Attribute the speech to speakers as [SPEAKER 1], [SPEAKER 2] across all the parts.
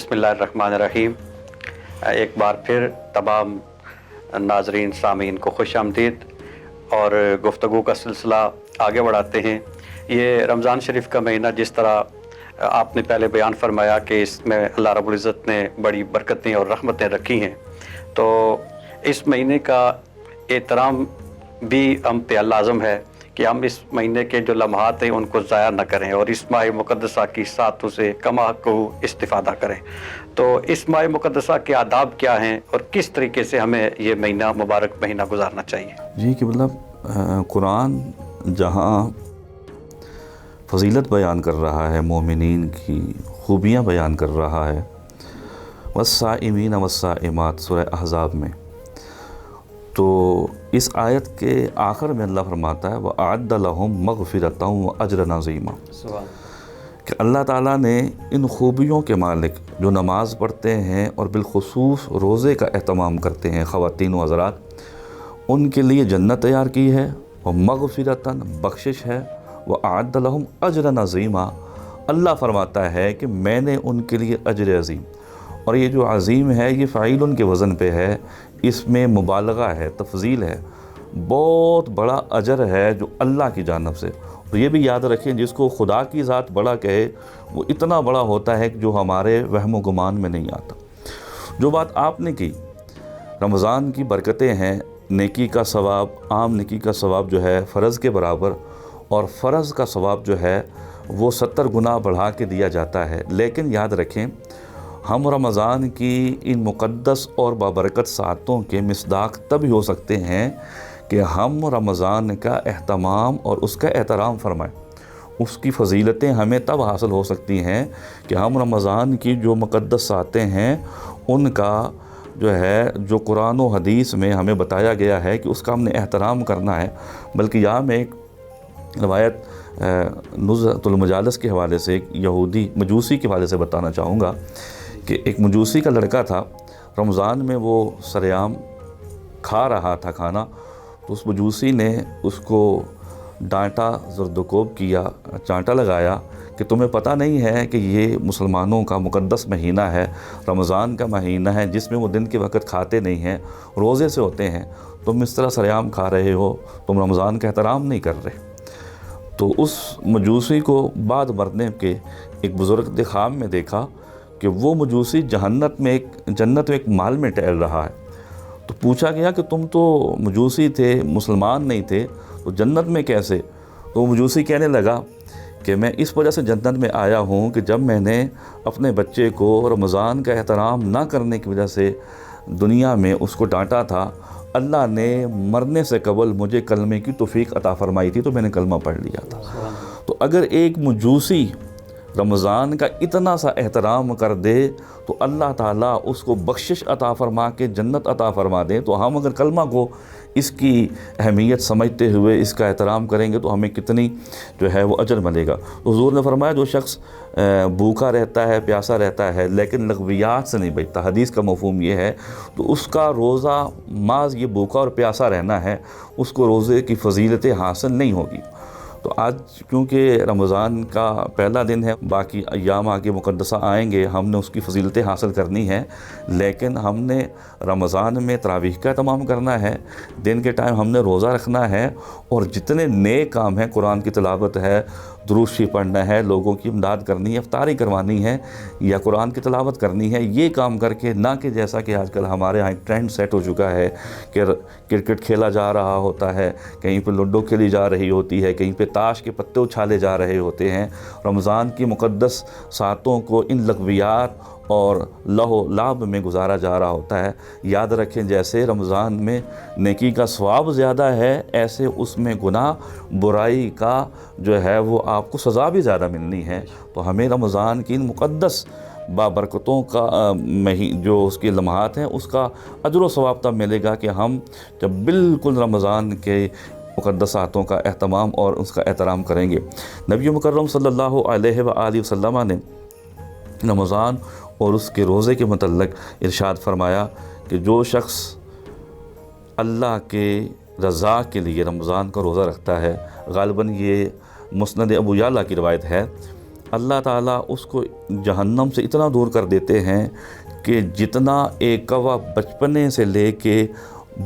[SPEAKER 1] बिस्मिल्लाहिर्रहमानिर्रहीम। एक बार फिर तमाम नाज़रीन सामीन को खुश आमदीद और गुफ्तगू का सिलसिला आगे बढ़ाते हैं। ये रमज़ान शरीफ का महीना जिस तरह आपने पहले बयान फरमाया कि इसमें अल्लाह रब्बुल इज़्ज़त ने बड़ी बरकतें और रहमतें रखी हैं, तो इस महीने का एहतराम भी हम पे लाज़म है कि हम इस महीने के जो लम्हात हैं उनको ज़ाया न करें और इस माह मुक़द्दसा की सातों से कमा को इस्तिफ़ादा करें। तो इस माह मुक़द्दसा के आदाब क्या हैं और किस तरीके से हमें ये महीना मुबारक महीना गुजारना चाहिए?
[SPEAKER 2] जी कि मतलब कुरान जहाँ फ़जीलत बयान कर रहा है, मोमिनीन की खूबियाँ बयान कर रहा है, वस्साइमीन वस्साइमात सूरह अहज़ाब में, तो इस आयत के आखिर में अल्लाह फरमाता है वअअद्द लहुम मग़फ़िरतन व अज्रन अज़ीमा, कि अल्लाह ताला ने इन खूबियों के मालिक जो नमाज़ पढ़ते हैं और बिलख़ुसूस रोज़े का एहतमाम करते हैं ख़वातीन व हज़रात, उनके लिए जन्नत तैयार की है और मग़फ़िरतन बख्शिश है, वअअद्द लहुम अज्रन अज़ीमा, अल्लाह फरमाता है कि मैंने उनके लिए अज्र अज़ीम, और ये जो अज़ीम है ये फ़ाइलुन के वज़न पे है, इसमें मुबालगा है, तफ़ज़ील है, बहुत बड़ा अजर है जो अल्लाह की जानिब से। और ये भी याद रखें जिसको खुदा की ज़ात बड़ा कहे वो इतना बड़ा होता है कि जो हमारे वहम गुमान में नहीं आता। जो बात आपने की, रमज़ान की बरकतें हैं, नेकी का सवाब, आम नेकी का सवाब जो है फ़र्ज़ के बराबर, और फ़र्ज़ का सवाब जो है वो 70 गुना बढ़ा के दिया जाता है। लेकिन याद रखें हम रमज़ान की इन मुक़द्दस और बाबरकत सातों के मिसदाक़ तब ही हो सकते हैं कि हम रमज़ान का एहतमाम और उसका एहतराम फ़रमाएँ। उसकी फ़जीलतें हमें तब हासिल हो सकती हैं कि हम रमज़ान की जो मुक़द्दस सातें हैं उनका जो है, जो कुरान व हदीस में हमें बताया गया है कि उसका हमने एहतराम करना है। बल्कि यहाँ मैं एक रवायत नुज़हतुल मजालिस के हवाले से, एक यहूदी मजूसी के हवाले से बताना चाहूँगा कि एक मजूसी का लड़का था, रमज़ान में वो सरेआम खा रहा था खाना, तो उस मजूसी ने उसको डांटा, ज़र्दकोब किया, चांटा लगाया कि तुम्हें पता नहीं है कि ये मुसलमानों का मुक़द्दस महीना है, रमज़ान का महीना है जिसमें वो दिन के वक़्त खाते नहीं हैं, रोज़े से होते हैं, तुम इस तरह सरेआम खा रहे हो, तुम रमज़ान का एहतराम नहीं कर रहे। तो उस मजूसी को बाद मरने के एक बुज़ुर्ग ने ख़्वाब में देखा कि वो मजूसी जन्नत में एक माल में टहल रहा है। तो पूछा गया कि तुम तो मजूसी थे, मुसलमान नहीं थे, तो जन्नत में कैसे? तो मजूसी कहने लगा कि मैं इस वजह से जन्नत में आया हूँ कि जब मैंने अपने बच्चे को रमज़ान का एहतराम ना करने की वजह से दुनिया में उसको डांटा था, अल्लाह ने मरने से कबल मुझे कलमे की तौफीक अता फ़रमाई थी, तो मैंने कलमा पढ़ लिया था। तो अगर एक मजूसी रमज़ान का इतना सा एहतराम कर दे तो अल्लाह ताला उसको बख्शिश अता फ़रमा के जन्नत अता फ़रमा दे, तो हम अगर कलमा को इसकी अहमियत समझते हुए इसका एहतराम करेंगे तो हमें कितनी जो है वो अजर मिलेगा। तो हुज़ूर ने फरमाया जो शख्स भूखा रहता है, प्यासा रहता है, लेकिन लगवियात से नहीं बचता, हदीस का मफ़हूम ये है, तो उसका रोज़ा माज ये भूखा और प्यासा रहना है, उसको रोज़े की फ़जीलतें हासिल नहीं होगी। तो आज क्योंकि रमज़ान का पहला दिन है, बाकी अय्याम आगे मुक़द्दसा आएंगे, हमने उसकी फ़जीलतें हासिल करनी है, लेकिन हमने रमज़ान में तरावीह का तमाम करना है, दिन के टाइम हमने रोज़ा रखना है, और जितने नेक काम हैं, कुरान की तिलावत है, दुरूद शरीफ पढ़ना है, लोगों की इमदाद करनी है, इफ्तारी करवानी है या कुरान की तिलावत करनी है, ये काम करके, ना कि जैसा कि आजकल हमारे यहाँ एक ट्रेंड सेट हो चुका है कि क्रिकेट खेला जा रहा होता है, कहीं पे लूडो खेली जा रही होती है, कहीं पे ताश के पत्ते उछाले जा रहे होते हैं। रमज़ान की मुक़द्दस सातों को इन लगवियात और लहो लाभ में गुजारा जा रहा होता है। याद रखें जैसे रमज़ान में नेकी का सवाब ज़्यादा है, ऐसे उसमें गुनाह बुराई का जो है वो आपको सज़ा भी ज़्यादा मिलनी है। तो हमें रमज़ान की इन मुक़द्दस बाबरकतों का जो उसके लम्हात हैं उसका अजर व सवाब तब मिलेगा कि हम जब बिल्कुल रमज़ान के मुक़द्दसातों का एहतमाम और उसका एहतराम करेंगे। नबी मुकर्रम सल्लल्लाहु अलैहि वसल्लम ने रमज़ान और उसके रोज़े के मतलब इरशाद फरमाया कि जो शख्स अल्लाह के रज़ा के लिए रमज़ान का रोज़ा रखता है, ग़ालिबन ये मुस्नद अबू याला की रवायत है اللہ تعالیٰ اس کو جہنم سے اتنا دور کر دیتے ہیں کہ جتنا ایک کوا بچپنے سے لے کے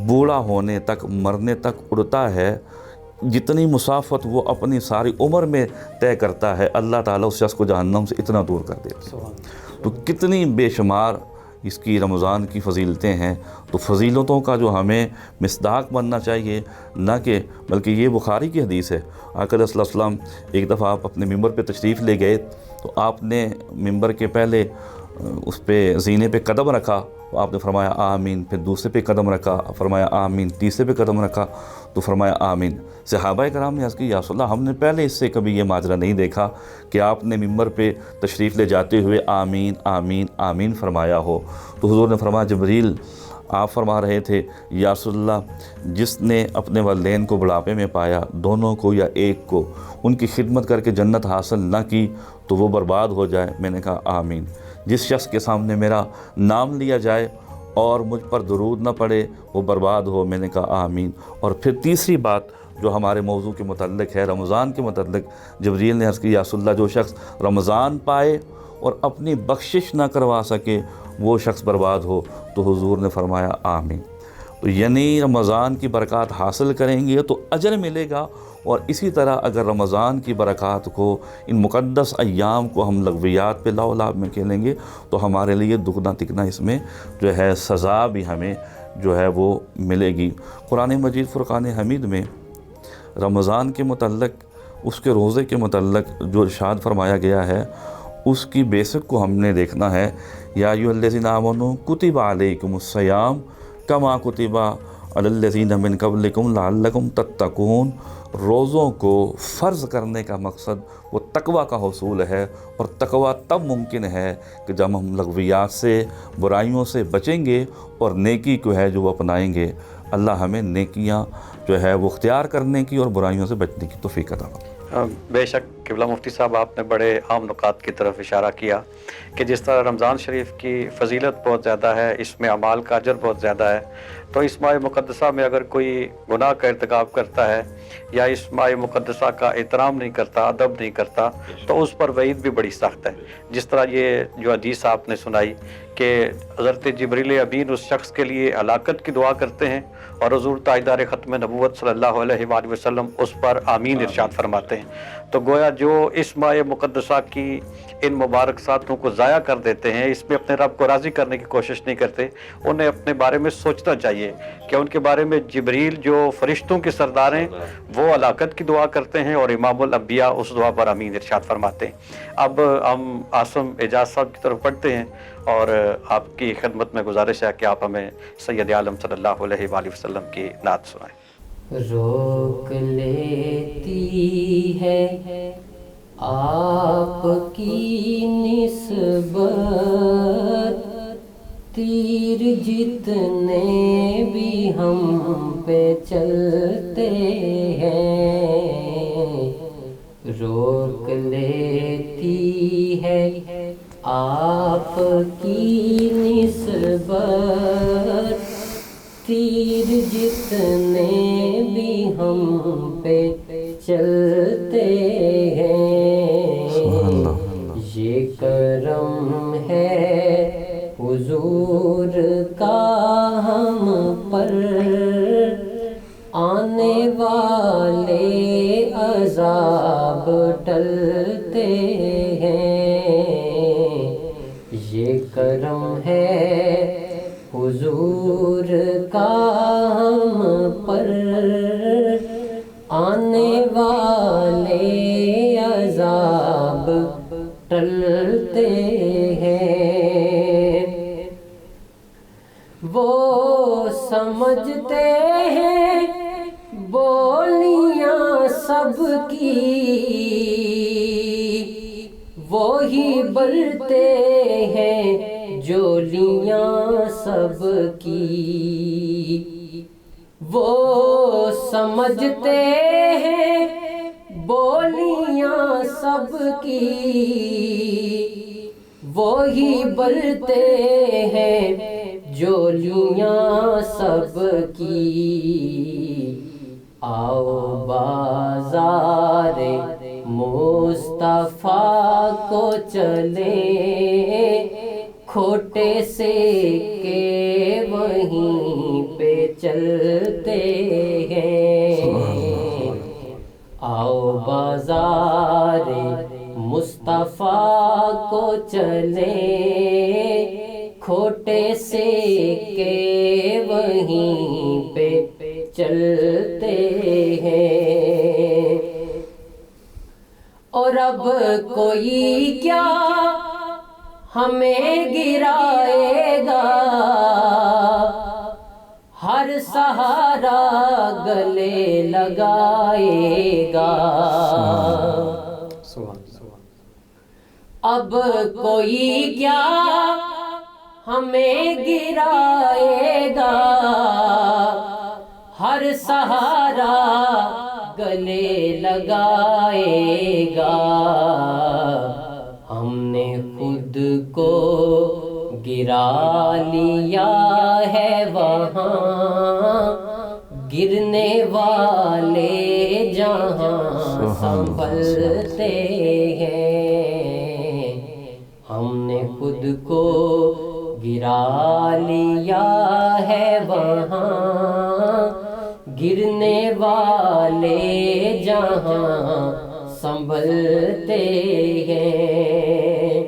[SPEAKER 2] بوڑھا ہونے تک، مرنے تک اڑتا ہے، جتنی مسافت وہ اپنی ساری عمر میں طے کرتا ہے، اللہ تعالیٰ اس شخص کو جہنم سے اتنا دور کر دیتے ہیں۔ تو کتنی بے شمار اس کی رمضان کی فضیلتیں ہیں۔ تو فضیلتوں کا جو ہمیں مصداق بننا چاہیے، نہ کہ بلکہ یہ بخاری کی حدیث ہے۔ آقا صلی اللہ علیہ وسلم ایک دفعہ آپ اپنے ممبر پہ تشریف لے گئے تو آپ نے ممبر کے پہلے اس پہ زینے پہ قدم رکھا تو آپ نے فرمایا آمین، پھر دوسرے پہ قدم رکھا، فرمایا آمین، تیسرے پہ قدم رکھا تو فرمایا آمین۔ صحابہ کرام نے عرض کی یا رسول اللہ، ہم نے پہلے اس سے کبھی یہ ماجرا نہیں دیکھا کہ آپ نے ممبر پہ تشریف لے جاتے ہوئے آمین آمین آمین فرمایا ہو۔ تو حضور نے فرمایا جبریل آپ فرما رہے تھے یا رسول اللہ، جس نے اپنے والدین کو بڑھاپے میں پایا، دونوں کو یا ایک کو، ان کی خدمت کر کے جنت حاصل نہ کی تو وہ برباد ہو جائے۔ میں نے کہا آمین۔ جس شخص کے سامنے میرا نام لیا جائے اور مجھ پر درود نہ پڑے وہ برباد ہو۔ میں نے کہا آمین۔ اور پھر تیسری بات جو ہمارے موضوع کے متعلق ہے، رمضان کے متعلق، جبریل نے عرض کی یا رسول اللہ، جو شخص رمضان پائے اور اپنی بخشش نہ کروا سکے وہ شخص برباد ہو۔ تو حضور نے فرمایا آمین۔ تو یعنی رمضان کی برکات حاصل کریں گے تو اجر ملے گا، اور اسی طرح اگر رمضان کی برکات کو، ان مقدس ایام کو ہم لغویات پہ لاؤ لاب میں کھیلیں گے تو ہمارے لیے دگنا تگنا اس میں جو ہے سزا بھی ہمیں جو ہے وہ ملے گی۔ قرآن مجید فرقان حمید میں رمضان کے متعلق، اس کے روزے کے متعلق جو ارشاد فرمایا گیا ہے اس کی بیسک کو ہم نے دیکھنا ہے۔ یا ایھا الذین آمنوا کتب علیکم الصیام کما کتب علی الذین من قبلکم لعلکم تتقون۔ روزوں کو فرض کرنے کا مقصد وہ تقوی کا حصول ہے، اور تقوی تب ممکن ہے کہ جب ہم لغویات سے، برائیوں سے بچیں گے اور نیکی کو ہے جو وہ اپنائیں گے۔ اللہ ہمیں نیکیاں جو ہے وہ اختیار کرنے کی اور برائیوں سے بچنے کی توفیق عطا فرمائے۔
[SPEAKER 1] بے شک قبلہ مفتی صاحب، آپ نے بڑے عام نکات کی طرف اشارہ کیا کہ جس طرح رمضان شریف کی فضیلت بہت زیادہ ہے، اس میں اعمال کا اجر بہت زیادہ ہے، تو اس ماہ مقدسہ میں اگر کوئی گناہ کا ارتکاب کرتا ہے یا اس ماہ مقدسہ کا احترام نہیں کرتا، ادب نہیں کرتا، تو اس پر وعید بھی بڑی سخت ہے۔ جس طرح یہ جو حدیث آپ نے سنائی کہ حضرت جبریل امین اس شخص کے لیے ہلاکت کی دعا کرتے ہیں اور حضور تاجدار ختم نبوت صلی اللہ علیہ وآلہ وسلم اس پر آمین ارشاد فرماتے ہیں، تو گویا جو اس ماہ مقدسہ کی ان مبارک ساتوں کو ضائع کر دیتے ہیں، اس میں اپنے رب کو راضی کرنے کی کوشش نہیں کرتے، انہیں اپنے بارے میں سوچنا چاہیے کہ ان کے بارے میں جبریل جو فرشتوں کے سردار ہیں وہ ہلاکت کی دعا کرتے ہیں اور امام الانبیاء اس دعا پر آمین ارشاد فرماتے ہیں۔ اب ہم عاصم اعجاز صاحب کی طرف بڑھتے ہیں اور آپ کی خدمت میں گزارش ہے کہ آپ ہمیں سید عالم صلی اللہ علیہ وآلہ وسلم کی نعت سنائیں۔
[SPEAKER 3] روک لیتی ہے آپ کی نسبت تیر جتنے بھی ہم پہ چلتے ہیں، روک لیتی ہے آپ کی نسبت تیر جتنے بھی ہم پہ چلتے ہیں، یہ کرم ہے حضور کا ہم پر، آنے والے عذاب ٹلتے ہیں، یہ کرم ہے حضور کا ہم پر، آنے والے عذاب ٹلتے ہیں۔ وہ سمجھتے ہیں بولیاں سب کی، وہی بلتے ہیں جولیاں سب کی، وہ سمجھتے ہیں بولیاں سب کی، وہی بلتے ہیں جولیاں سب کی۔ آؤ بازار مصطفیٰ کو چلے کھوٹے سے کہ وہیں پہ چلتے ہیں آؤ بازار مصطفیٰ کو چلے کھوٹے سے کہ وہیں پہ چلتے ہیں اور اب کوئی کیا ہمیں گرائے گا ہر سہارا گلے لگائے گا اب کوئی کیا ہمیں گرائے گا ہر سہارا گلے لگائے گا ہم نے خود کو گرا لیا ہے وہاں گرنے والے جہاں سنبھلتے ہیں ہم نے خود کو گرا لیا ہے وہاں گرنے والے جہاں سنبھلتے ہیں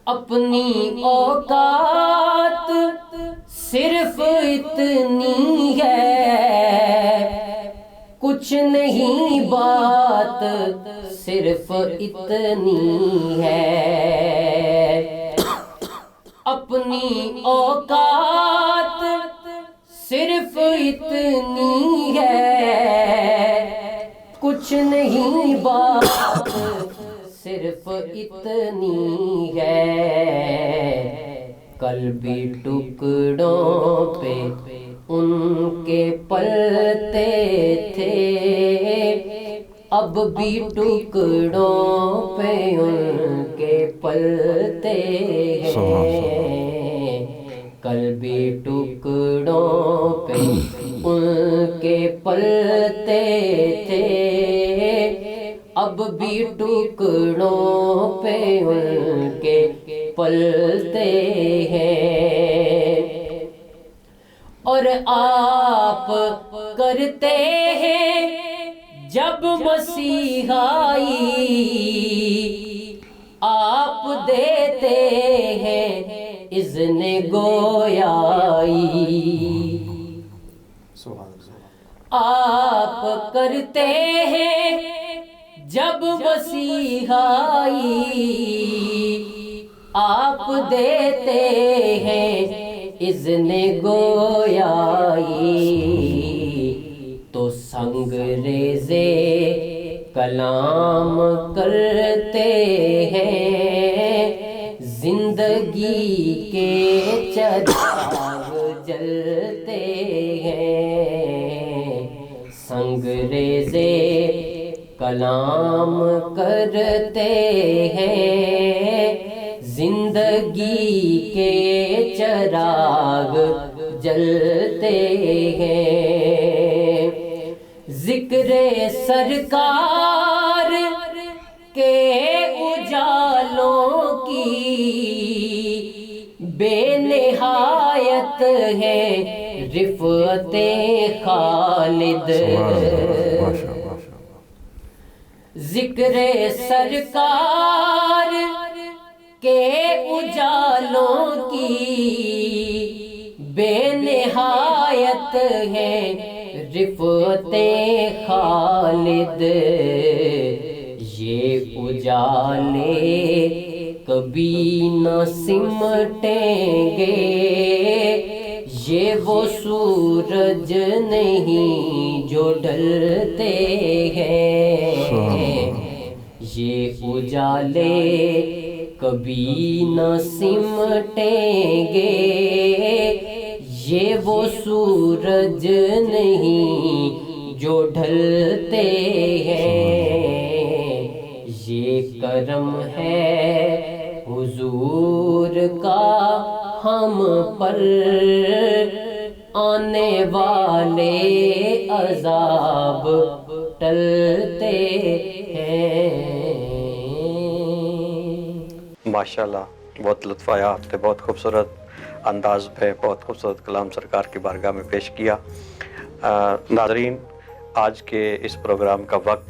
[SPEAKER 3] اپنی اوقات صرف اتنی ہے کچھ نہیں بات صرف اتنی ہے اپنی اوقات صرف اتنی ہے کچھ نہیں بات صرف اتنی ہے کل بھی ٹکڑوں پہ ان کے پلتے تھے اب بھی ٹکڑوں پہ ان کے پلتے ہیں کل بھی ٹکڑوں پہ ان کے پلتے تھے اب بھی ٹکڑوں پہ ان کے پلتے ہیں اور آپ کرتے ہیں جب مسیحائی آپ دیتے ہیں اذن گویائی آپ کرتے ہیں جب مسیحائی آپ دیتے ہیں اذن گویائی تو سنگریزے کلام کرتے ہیں زندگی کے چراغ جلتے ہیں سنگریزے کلام کرتے ہیں زندگی کے چراغ جلتے ہیں ذکر سرکار کے اجالوں کی بے نہایت ہے رفعت خالد ذکر سرکار کے اجالوں کی بے نہایت ہے رفعت خالد یہ اجالے کبھی نہ سمٹیں گے یہ وہ سورج نہیں جو ڈھلتے ہیں یہ اجالے کبھی نہ سمٹیں گے یہ وہ سورج نہیں جو ڈھلتے ہیں یہ کرم ہے حضور کا ہم پر آنے والے عذاب ٹلتے ہیں.
[SPEAKER 1] माशाल्लाह बहुत लुत्फ़ आया, आपने बहुत खूबसूरत अंदाज में बहुत खूबसूरत कलाम सरकार की बारगाह में पेश किया. नाज़रीन, आज के इस प्रोग्राम का वक्त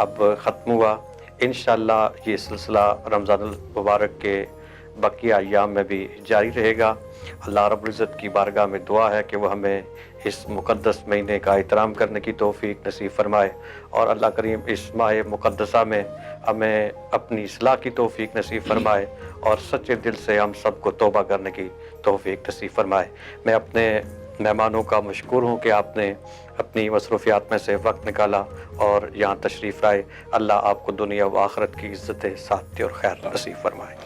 [SPEAKER 1] अब ख़त्म हुआ. इंशाअल्लाह ये सिलसिला रमज़ानुल मुबारक के बकिया अय्याम में भी जारी रहेगा. अल्लाह रब्बुल इज़्ज़त की बारगाह में दुआ है कि वो हमें इस मुक़द्दस महीने का एहतराम करने की तौफ़ीक नसीब फरमाए और अल्लाह करीम इस माह मुक़द्दसा में हमें अपनी इस्लाह की तौफ़ीक नसीब फरमाए और सच्चे दिल से हम सबको तौबा करने की तौफ़ीक नसीब फरमाए. मैं अपने मेहमानों का मशकूर हूँ कि आपने अपनी मसरूफ़ियात में से वक्त निकाला और यहाँ तशरीफ़ लाए. अल्लाह आपको दुनिया व आखिरत की इज़्ज़त सादती और खैर नसीब फरमाए.